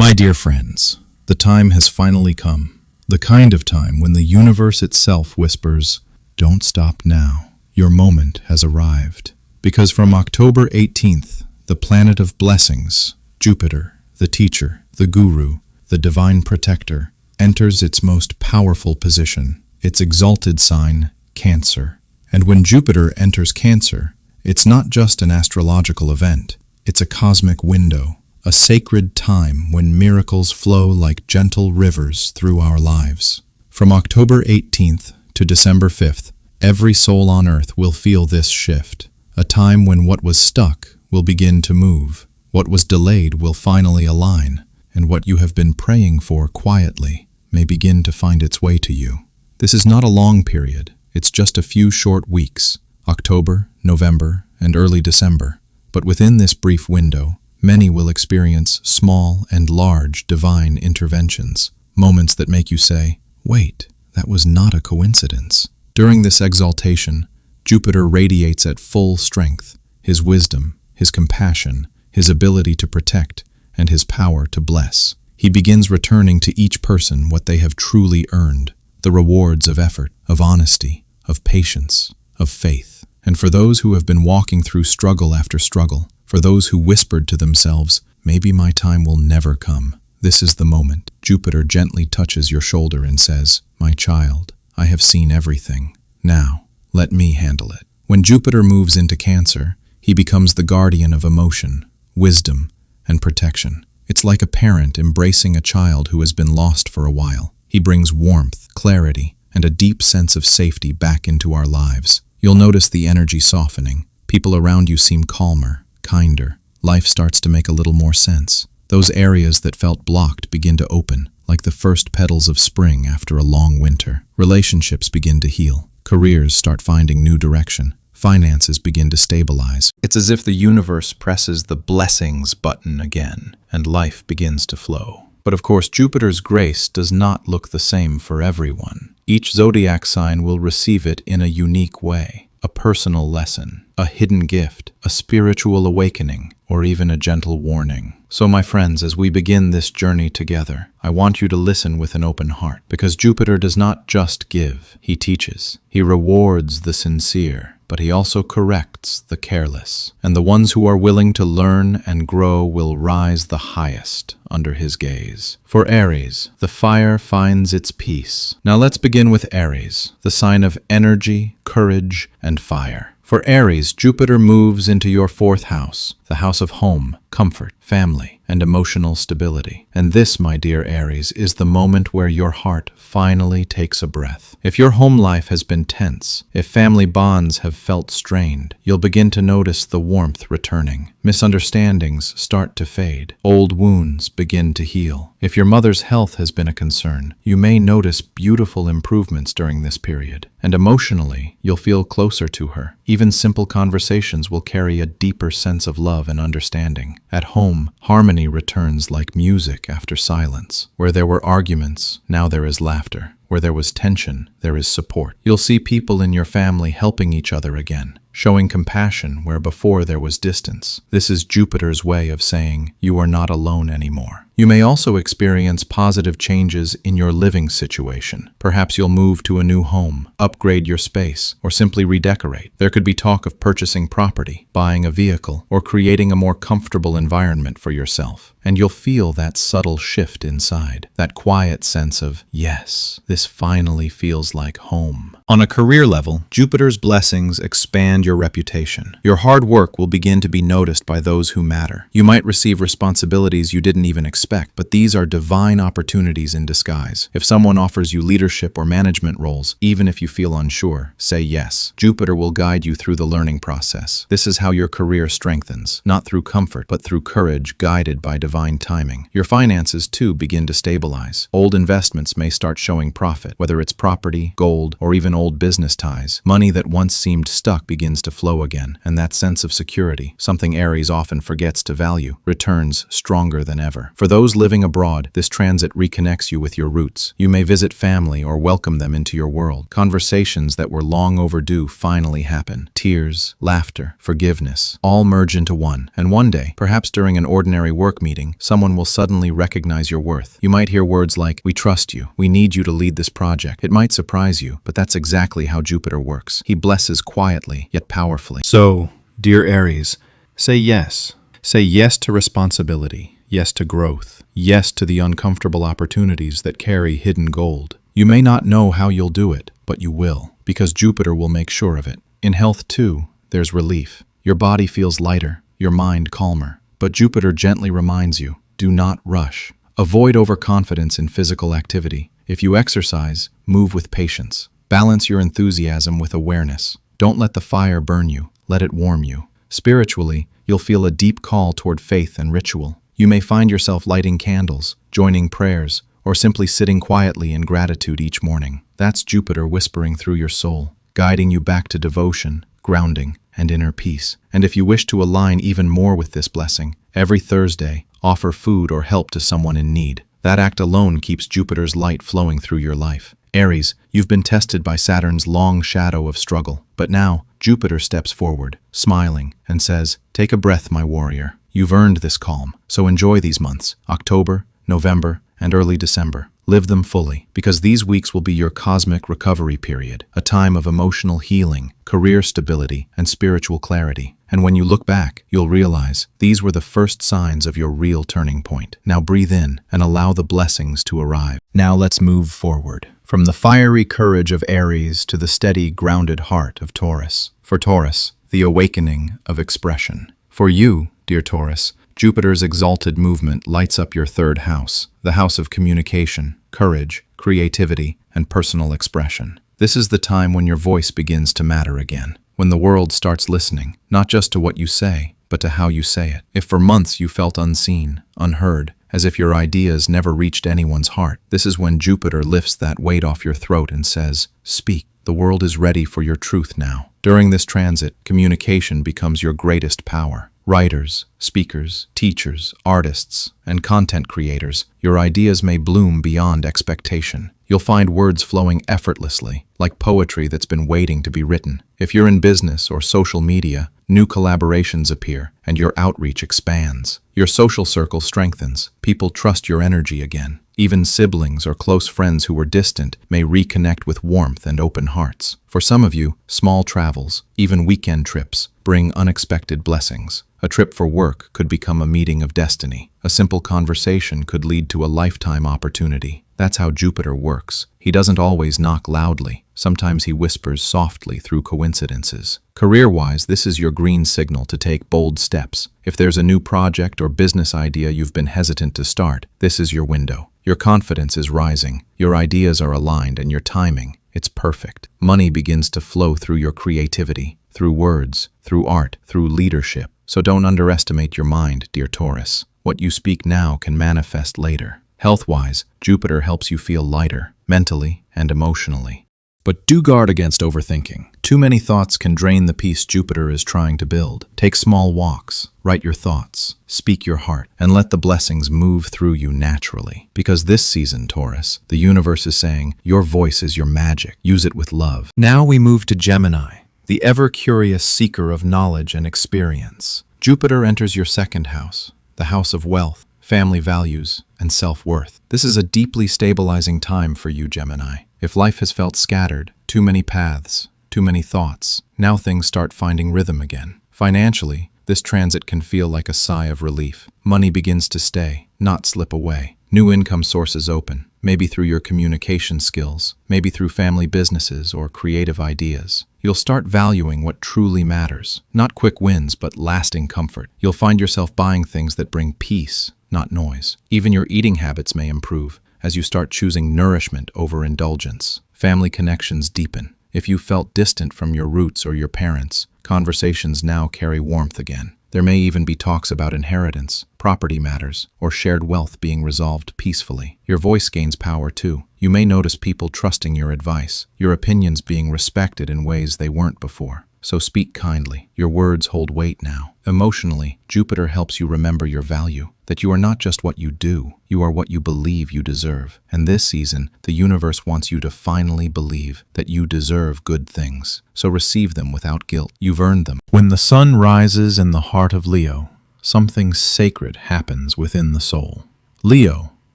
My dear friends, the time has finally come. The kind of time when the universe itself whispers, "Don't stop now. Your moment has arrived." Because from October 18th, the planet of blessings, Jupiter, the teacher, the guru, the divine protector, enters its most powerful position, its exalted sign, Cancer. And when Jupiter enters Cancer, it's not just an astrological event, it's a cosmic window, a sacred time when miracles flow like gentle rivers through our lives. From October 18th to December 5th, every soul on earth will feel this shift, a time when what was stuck will begin to move, what was delayed will finally align, and what you have been praying for quietly may begin to find its way to you. This is not a long period, it's just a few short weeks, October, November, and early December. But within this brief window, many will experience small and large divine interventions, moments that make you say, "Wait, that was not a coincidence." During this exaltation, Jupiter radiates at full strength, his wisdom, his compassion, his ability to protect, and his power to bless. He begins returning to each person what they have truly earned, the rewards of effort, of honesty, of patience, of faith. And for those who have been walking through struggle after struggle, for those who whispered to themselves, "Maybe my time will never come," this is the moment. Jupiter gently touches your shoulder and says, "My child, I have seen everything. Now, let me handle it." When Jupiter moves into Cancer, he becomes the guardian of emotion, wisdom, and protection. It's like a parent embracing a child who has been lost for a while. He brings warmth, clarity, and a deep sense of safety back into our lives. You'll notice the energy softening. People around you seem calmer, kinder. Life starts to make a little more sense. Those areas that felt blocked begin to open, like the first petals of spring after a long winter. Relationships begin to heal. Careers start finding new direction. Finances begin to stabilize. It's as if the universe presses the blessings button again, and life begins to flow. But of course, Jupiter's grace does not look the same for everyone. Each zodiac sign will receive it in a unique way, a personal lesson, a hidden gift, a spiritual awakening, or even a gentle warning. So my friends, as we begin this journey together, I want you to listen with an open heart, because Jupiter does not just give, he teaches. He rewards the sincere, but he also corrects the careless. And the ones who are willing to learn and grow will rise the highest under his gaze. For Aries, the fire finds its peace. Now let's begin with Aries, the sign of energy, courage, and fire. For Aries, Jupiter moves into your fourth house, the house of home, comfort, family, and emotional stability. And this, my dear Aries, is the moment where your heart finally takes a breath. If your home life has been tense, if family bonds have felt strained, you'll begin to notice the warmth returning. Misunderstandings start to fade. Old wounds begin to heal. If your mother's health has been a concern, you may notice beautiful improvements during this period. And emotionally, you'll feel closer to her. Even simple conversations will carry a deeper sense of love and understanding. At home, harmony returns like music after silence. Where there were arguments, now there is laughter. Where there was tension, there is support. You'll see people in your family helping each other again, showing compassion where before there was distance. This is Jupiter's way of saying, you are not alone anymore. You may also experience positive changes in your living situation. Perhaps you'll move to a new home, upgrade your space, or simply redecorate. There could be talk of purchasing property, buying a vehicle, or creating a more comfortable environment for yourself. And you'll feel that subtle shift inside, that quiet sense of, yes, this finally feels like home. On a career level, Jupiter's blessings expand your reputation. Your hard work will begin to be noticed by those who matter. You might receive responsibilities you didn't even expect, but these are divine opportunities in disguise. If someone offers you leadership or management roles, even if you feel unsure, say yes. Jupiter will guide you through the learning process. This is how your career strengthens, not through comfort, but through courage guided by divine timing. Your finances, too, begin to stabilize. Old investments may start showing profit, whether it's property, gold, or even old business ties. Money that once seemed stuck begins to flow again, and that sense of security, something Aries often forgets to value, returns stronger than ever. For those those living abroad, this transit reconnects you with your roots. You may visit family or welcome them into your world. Conversations that were long overdue finally happen. Tears, laughter, forgiveness, all merge into one. And one day, perhaps during an ordinary work meeting, someone will suddenly recognize your worth. You might hear words like, "We trust you. We need you to lead this project." It might surprise you, but that's exactly how Jupiter works. He blesses quietly, yet powerfully. So, dear Aries, say yes. Say yes to responsibility, yes to growth, yes to the uncomfortable opportunities that carry hidden gold. You may not know how you'll do it, but you will, because Jupiter will make sure of it. In health, too, there's relief. Your body feels lighter, your mind calmer. But Jupiter gently reminds you, do not rush. Avoid overconfidence in physical activity. If you exercise, move with patience. Balance your enthusiasm with awareness. Don't let the fire burn you, let it warm you. Spiritually, you'll feel a deep call toward faith and ritual. You may find yourself lighting candles, joining prayers, or simply sitting quietly in gratitude each morning. That's Jupiter whispering through your soul, guiding you back to devotion, grounding, and inner peace. And if you wish to align even more with this blessing, every Thursday, offer food or help to someone in need. That act alone keeps Jupiter's light flowing through your life. Aries, you've been tested by Saturn's long shadow of struggle, but now Jupiter steps forward, smiling, and says, "Take a breath, my warrior. You've earned this calm, so enjoy these months, October, November, and early December. Live them fully, because these weeks will be your cosmic recovery period, a time of emotional healing, career stability, and spiritual clarity. And when you look back, you'll realize these were the first signs of your real turning point. Now breathe in and allow the blessings to arrive." Now let's move forward. From the fiery courage of Aries to the steady, grounded heart of Taurus. For Taurus, the awakening of expression. For you, dear Taurus, Jupiter's exalted movement lights up your third house, the house of communication, courage, creativity, and personal expression. This is the time when your voice begins to matter again, when the world starts listening, not just to what you say, but to how you say it. If for months you felt unseen, unheard, as if your ideas never reached anyone's heart, this is when Jupiter lifts that weight off your throat and says, "Speak. The world is ready for your truth now." During this transit, communication becomes your greatest power. Writers, speakers, teachers, artists, and content creators, your ideas may bloom beyond expectation. You'll find words flowing effortlessly, like poetry that's been waiting to be written. If you're in business or social media, new collaborations appear, and your outreach expands. Your social circle strengthens. People trust your energy again. Even siblings or close friends who were distant may reconnect with warmth and open hearts. For some of you, small travels, even weekend trips, bring unexpected blessings. A trip for work could become a meeting of destiny. A simple conversation could lead to a lifetime opportunity. That's how Jupiter works. He doesn't always knock loudly. Sometimes he whispers softly through coincidences. Career-wise, this is your green signal to take bold steps. If there's a new project or business idea you've been hesitant to start, this is your window. Your confidence is rising, your ideas are aligned, and your timing, it's perfect. Money begins to flow through your creativity, through words, through art, through leadership. So don't underestimate your mind, dear Taurus. What you speak now can manifest later. Health-wise, Jupiter helps you feel lighter, mentally and emotionally. But do guard against overthinking. Too many thoughts can drain the peace Jupiter is trying to build. Take small walks, write your thoughts, speak your heart, and let the blessings move through you naturally. Because this season, Taurus, the universe is saying, your voice is your magic. Use it with love. Now we move to Gemini, the ever-curious seeker of knowledge and experience. Jupiter enters your second house, the house of wealth, family values, and self-worth. This is a deeply stabilizing time for you, Gemini. If life has felt scattered, too many paths, too many thoughts, now things start finding rhythm again. Financially, this transit can feel like a sigh of relief. Money begins to stay, not slip away. New income sources open, maybe through your communication skills, maybe through family businesses or creative ideas. You'll start valuing what truly matters, not quick wins, but lasting comfort. You'll find yourself buying things that bring peace, not noise. Even your eating habits may improve as you start choosing nourishment over indulgence. Family connections deepen. If you felt distant from your roots or your parents, conversations now carry warmth again. There may even be talks about inheritance, property matters, or shared wealth being resolved peacefully. Your voice gains power too. You may notice people trusting your advice, your opinions being respected in ways they weren't before. so speak kindly. Your words hold weight now. Emotionally, Jupiter helps you remember your value, that you are not just what you do, you are what you believe you deserve. And this season, the universe wants you to finally believe that you deserve good things, so receive them without guilt. You've earned them. When the sun rises in the heart of Leo, something sacred happens within the soul. Leo,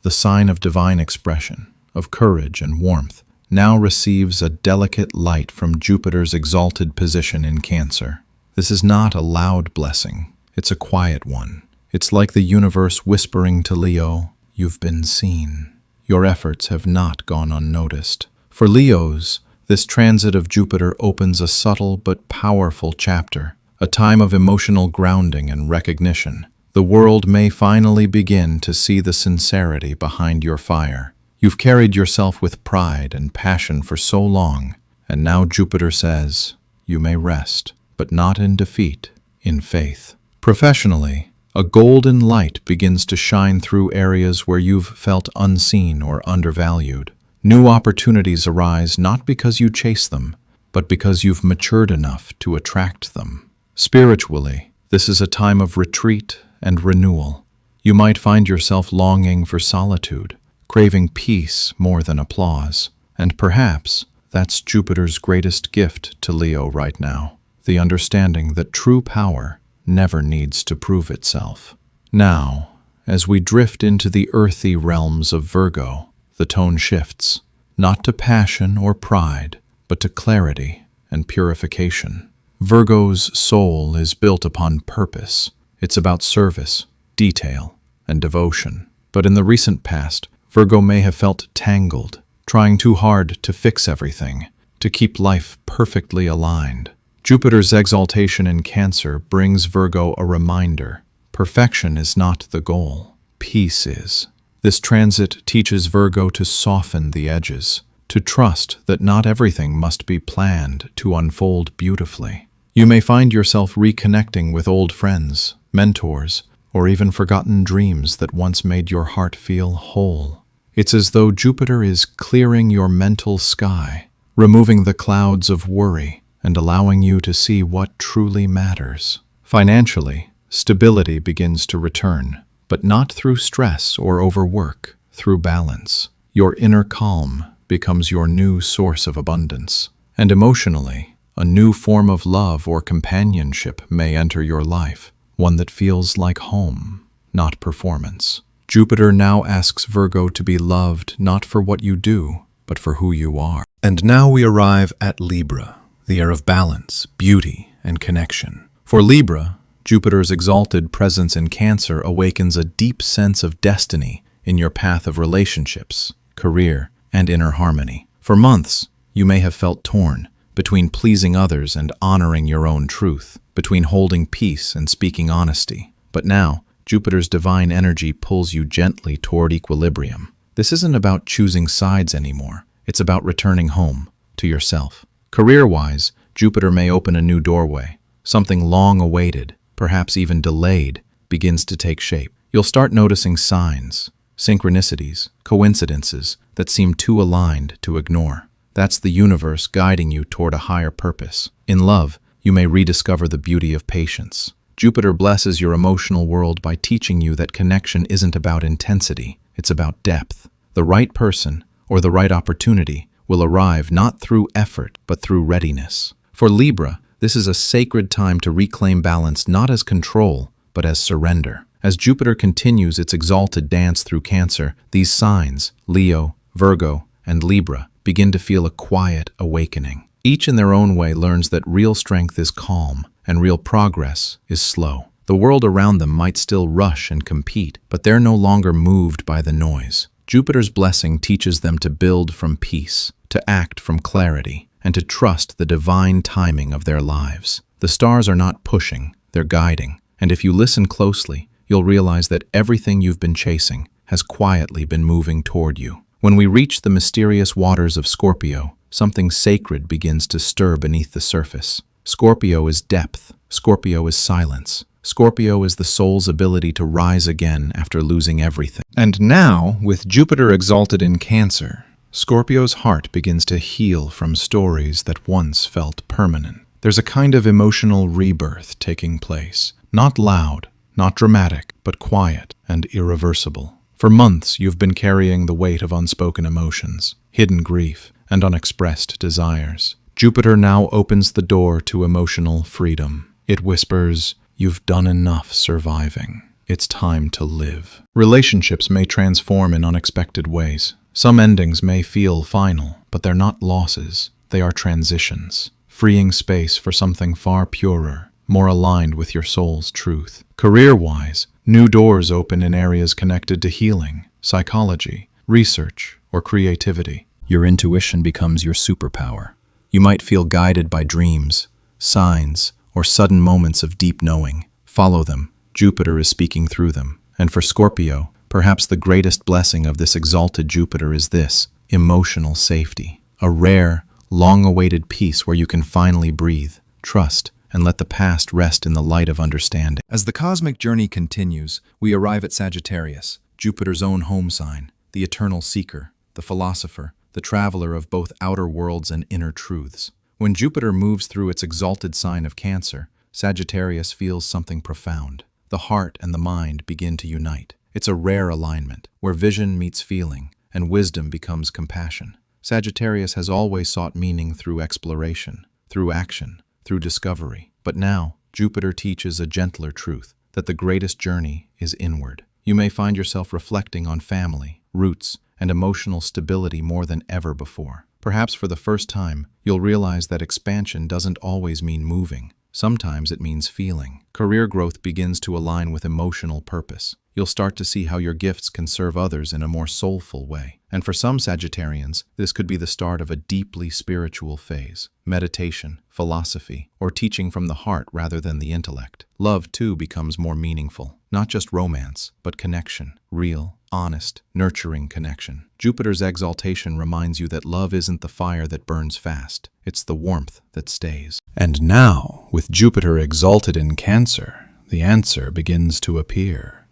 the sign of divine expression, of courage and warmth, now receives a delicate light from Jupiter's exalted position in Cancer. This is not a loud blessing, it's a quiet one. It's like the universe whispering to Leo, "You've been seen. Your efforts have not gone unnoticed." For Leos, this transit of Jupiter opens a subtle but powerful chapter, a time of emotional grounding and recognition. The world may finally begin to see the sincerity behind your fire. You've carried yourself with pride and passion for so long, and now Jupiter says, you may rest, but not in defeat, in faith. Professionally, a golden light begins to shine through areas where you've felt unseen or undervalued. New opportunities arise not because you chase them, but because you've matured enough to attract them. Spiritually, this is a time of retreat and renewal. You might find yourself longing for solitude, craving peace more than applause. And perhaps that's Jupiter's greatest gift to Leo right now, the understanding that true power never needs to prove itself. Now, as we drift into the earthy realms of Virgo, the tone shifts, not to passion or pride, but to clarity and purification. Virgo's soul is built upon purpose. It's about service, detail, and devotion. But in the recent past, Virgo may have felt tangled, trying too hard to fix everything, to keep life perfectly aligned. Jupiter's exaltation in Cancer brings Virgo a reminder. Perfection is not the goal. Peace is. This transit teaches Virgo to soften the edges, to trust that not everything must be planned to unfold beautifully. You may find yourself reconnecting with old friends, mentors, or even forgotten dreams that once made your heart feel whole. It's as though Jupiter is clearing your mental sky, removing the clouds of worry, and allowing you to see what truly matters. Financially, stability begins to return, but not through stress or overwork, through balance. Your inner calm becomes your new source of abundance. And emotionally, a new form of love or companionship may enter your life, one that feels like home, not performance. Jupiter now asks Virgo to be loved not for what you do, but for who you are. And now we arrive at Libra, the air of balance, beauty, and connection. For Libra, Jupiter's exalted presence in Cancer awakens a deep sense of destiny in your path of relationships, career, and inner harmony. For months, you may have felt torn between pleasing others and honoring your own truth, between holding peace and speaking honesty. But now, Jupiter's divine energy pulls you gently toward equilibrium. This isn't about choosing sides anymore. It's about returning home, to yourself. Career-wise, Jupiter may open a new doorway. Something long awaited, perhaps even delayed, begins to take shape. You'll start noticing signs, synchronicities, coincidences that seem too aligned to ignore. That's the universe guiding you toward a higher purpose. In love, you may rediscover the beauty of patience. Jupiter blesses your emotional world by teaching you that connection isn't about intensity, it's about depth. The right person, or the right opportunity, will arrive not through effort, but through readiness. For Libra, this is a sacred time to reclaim balance not as control, but as surrender. As Jupiter continues its exalted dance through Cancer, these signs, Leo, Virgo, and Libra, begin to feel a quiet awakening. Each in their own way learns that real strength is calm, and real progress is slow. The world around them might still rush and compete, but they're no longer moved by the noise. Jupiter's blessing teaches them to build from peace, to act from clarity, and to trust the divine timing of their lives. The stars are not pushing, they're guiding, and if you listen closely, you'll realize that everything you've been chasing has quietly been moving toward you. When we reach the mysterious waters of Scorpio, something sacred begins to stir beneath the surface. Scorpio is depth. Scorpio is silence. Scorpio is the soul's ability to rise again after losing everything. And now, with Jupiter exalted in Cancer, Scorpio's heart begins to heal from stories that once felt permanent. There's a kind of emotional rebirth taking place. Not loud, not dramatic, but quiet and irreversible. For months, you've been carrying the weight of unspoken emotions, hidden grief, and unexpressed desires. Jupiter now opens the door to emotional freedom. It whispers, "You've done enough surviving. It's time to live." Relationships may transform in unexpected ways. Some endings may feel final, but they're not losses. They are transitions, freeing space for something far purer, more aligned with your soul's truth. Career-wise, new doors open in areas connected to healing, psychology, research, or creativity. Your intuition becomes your superpower. You might feel guided by dreams, signs, or sudden moments of deep knowing. Follow them. Jupiter is speaking through them. And for Scorpio, perhaps the greatest blessing of this exalted Jupiter is this: emotional safety. A rare, long-awaited peace where you can finally breathe, trust, and let the past rest in the light of understanding. As the cosmic journey continues, we arrive at Sagittarius, Jupiter's own home sign, the eternal seeker, the philosopher, the traveler of both outer worlds and inner truths. When Jupiter moves through its exalted sign of Cancer, Sagittarius feels something profound. The heart and the mind begin to unite. It's a rare alignment, where vision meets feeling, and wisdom becomes compassion. Sagittarius has always sought meaning through exploration, through action, through discovery. But now, Jupiter teaches a gentler truth, that the greatest journey is inward. You may find yourself reflecting on family, roots, and emotional stability more than ever before. Perhaps for the first time, you'll realize that expansion doesn't always mean moving. Sometimes it means feeling. Career growth begins to align with emotional purpose. You'll start to see how your gifts can serve others in a more soulful way. And for some Sagittarians, this could be the start of a deeply spiritual phase. Meditation, philosophy, or teaching from the heart rather than the intellect. Love, too, becomes more meaningful. Not just romance, but connection. Real, honest, nurturing connection. Jupiter's exaltation reminds you that love isn't the fire that burns fast. It's the warmth that stays. And now, with Jupiter exalted in Cancer, the answer begins to appear.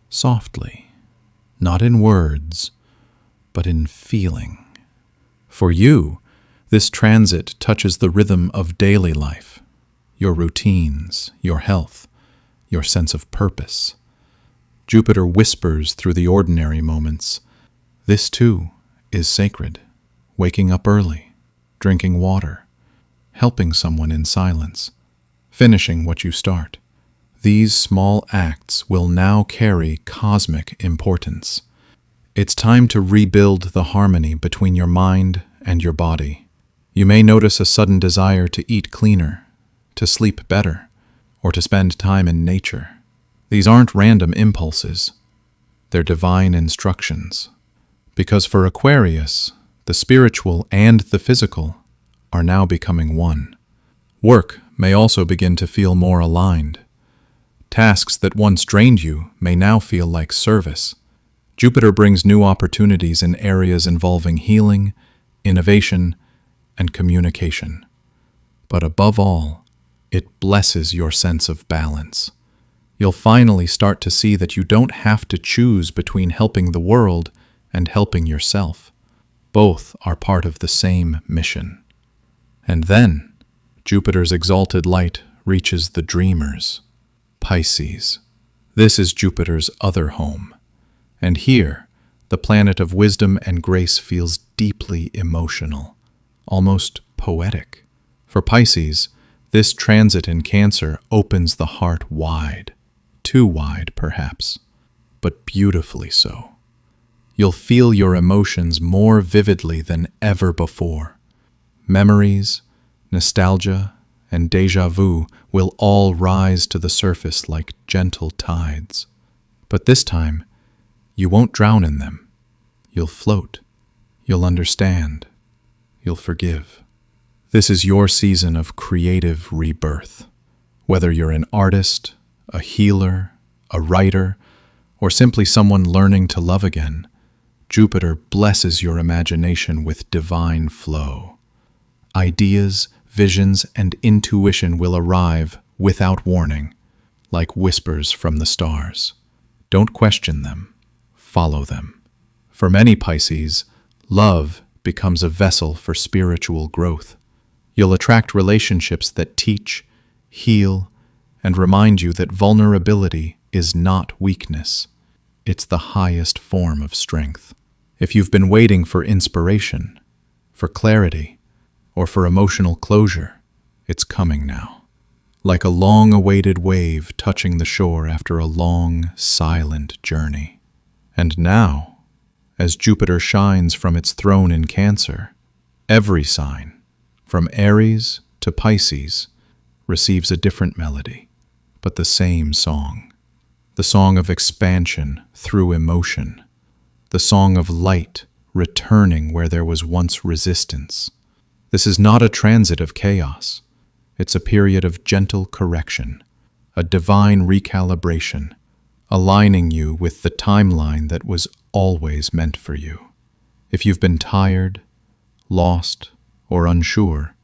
Softly, not in words, but in feeling. For you, this transit touches the rhythm of daily life, your routines, your health, your sense of purpose. Jupiter whispers through the ordinary moments. This too is sacred. Waking up early, drinking water, helping someone in silence, finishing what you start. These small acts will now carry cosmic importance. It's time to rebuild the harmony between your mind and your body. You may notice a sudden desire to eat cleaner, to sleep better, or to spend time in nature. These aren't random impulses. They're divine instructions. Because for Aquarius, the spiritual and the physical are now becoming one. Work may also begin to feel more aligned. Tasks that once drained you may now feel like service. Jupiter brings new opportunities in areas involving healing, innovation, and communication. But above all, it blesses your sense of balance. You'll finally start to see that you don't have to choose between helping the world and helping yourself. Both are part of the same mission. And then, Jupiter's exalted light reaches the dreamers. Pisces. This is Jupiter's other home. And here, the planet of wisdom and grace feels deeply emotional, almost poetic. For Pisces, this transit in Cancer opens the heart wide. Too wide, perhaps, but beautifully so. You'll feel your emotions more vividly than ever before. Memories, nostalgia, and déjà vu will all rise to the surface like gentle tides. But this time, you won't drown in them. You'll float. You'll understand. You'll forgive. This is your season of creative rebirth. Whether you're an artist, a healer, a writer, or simply someone learning to love again, Jupiter blesses your imagination with divine flow. Ideas, visions, and intuition will arrive without warning, like whispers from the stars. Don't question them. Follow them. For many Pisces, love becomes a vessel for spiritual growth. You'll attract relationships that teach, heal, and remind you that vulnerability is not weakness. It's the highest form of strength. If you've been waiting for inspiration, for clarity, or for emotional closure, it's coming now. Like a long-awaited wave touching the shore after a long, silent journey. And now, as Jupiter shines from its throne in Cancer, every sign, from Aries to Pisces, receives a different melody, but the same song. The song of expansion through emotion. The song of light returning where there was once resistance. This is not a transit of chaos. It's a period of gentle correction, a divine recalibration, aligning you with the timeline that was always meant for you. If you've been tired, lost, or unsure,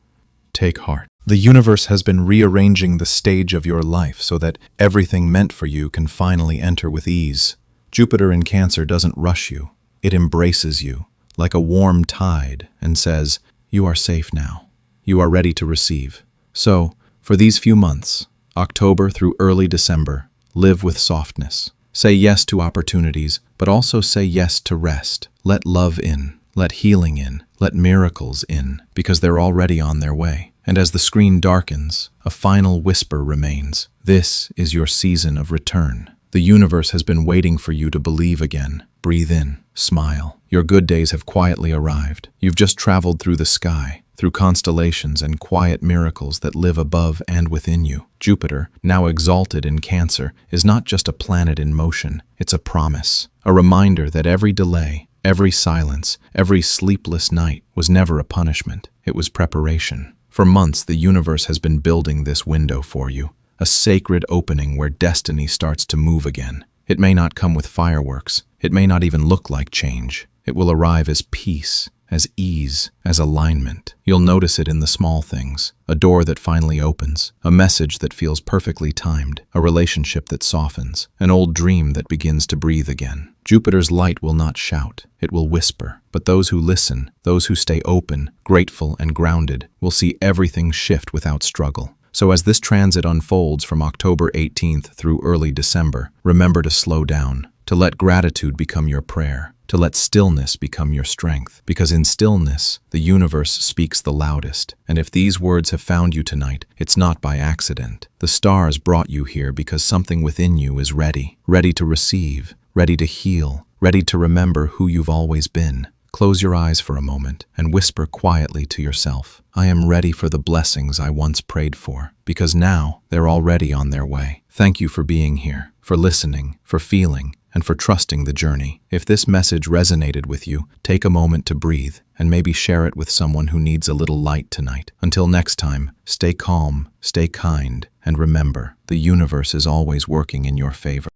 take heart. The universe has been rearranging the stage of your life so that everything meant for you can finally enter with ease. Jupiter in Cancer doesn't rush you. It embraces you like a warm tide and says, "You are safe now. You are ready to receive." So, for these few months, October through early December, live with softness. Say yes to opportunities, but also say yes to rest. Let love in, let healing in, let miracles in, because they're already on their way. And as the screen darkens, a final whisper remains. This is your season of return. The universe has been waiting for you to believe again. Breathe in, smile. Your good days have quietly arrived. You've just traveled through the sky, through constellations and quiet miracles that live above and within you. Jupiter, now exalted in Cancer, is not just a planet in motion. It's a promise, a reminder that every delay, every silence, every sleepless night was never a punishment. It was preparation. For months, the universe has been building this window for you, a sacred opening where destiny starts to move again. It may not come with fireworks. It may not even look like change. It will arrive as peace, as ease, as alignment. You'll notice it in the small things, a door that finally opens, a message that feels perfectly timed, a relationship that softens, an old dream that begins to breathe again. Jupiter's light will not shout, it will whisper, but those who listen, those who stay open, grateful and grounded, will see everything shift without struggle. So as this transit unfolds from October 18th through early December, remember to slow down, to let gratitude become your prayer, to let stillness become your strength, because in stillness, the universe speaks the loudest. And if these words have found you tonight, it's not by accident. The stars brought you here because something within you is ready, ready to receive, ready to heal, ready to remember who you've always been. Close your eyes for a moment and whisper quietly to yourself, "I am ready for the blessings I once prayed for," because now they're already on their way. Thank you for being here, for listening, for feeling, and for trusting the journey. If this message resonated with you, take a moment to breathe and maybe share it with someone who needs a little light tonight. Until next time, stay calm, stay kind, and remember, the universe is always working in your favor.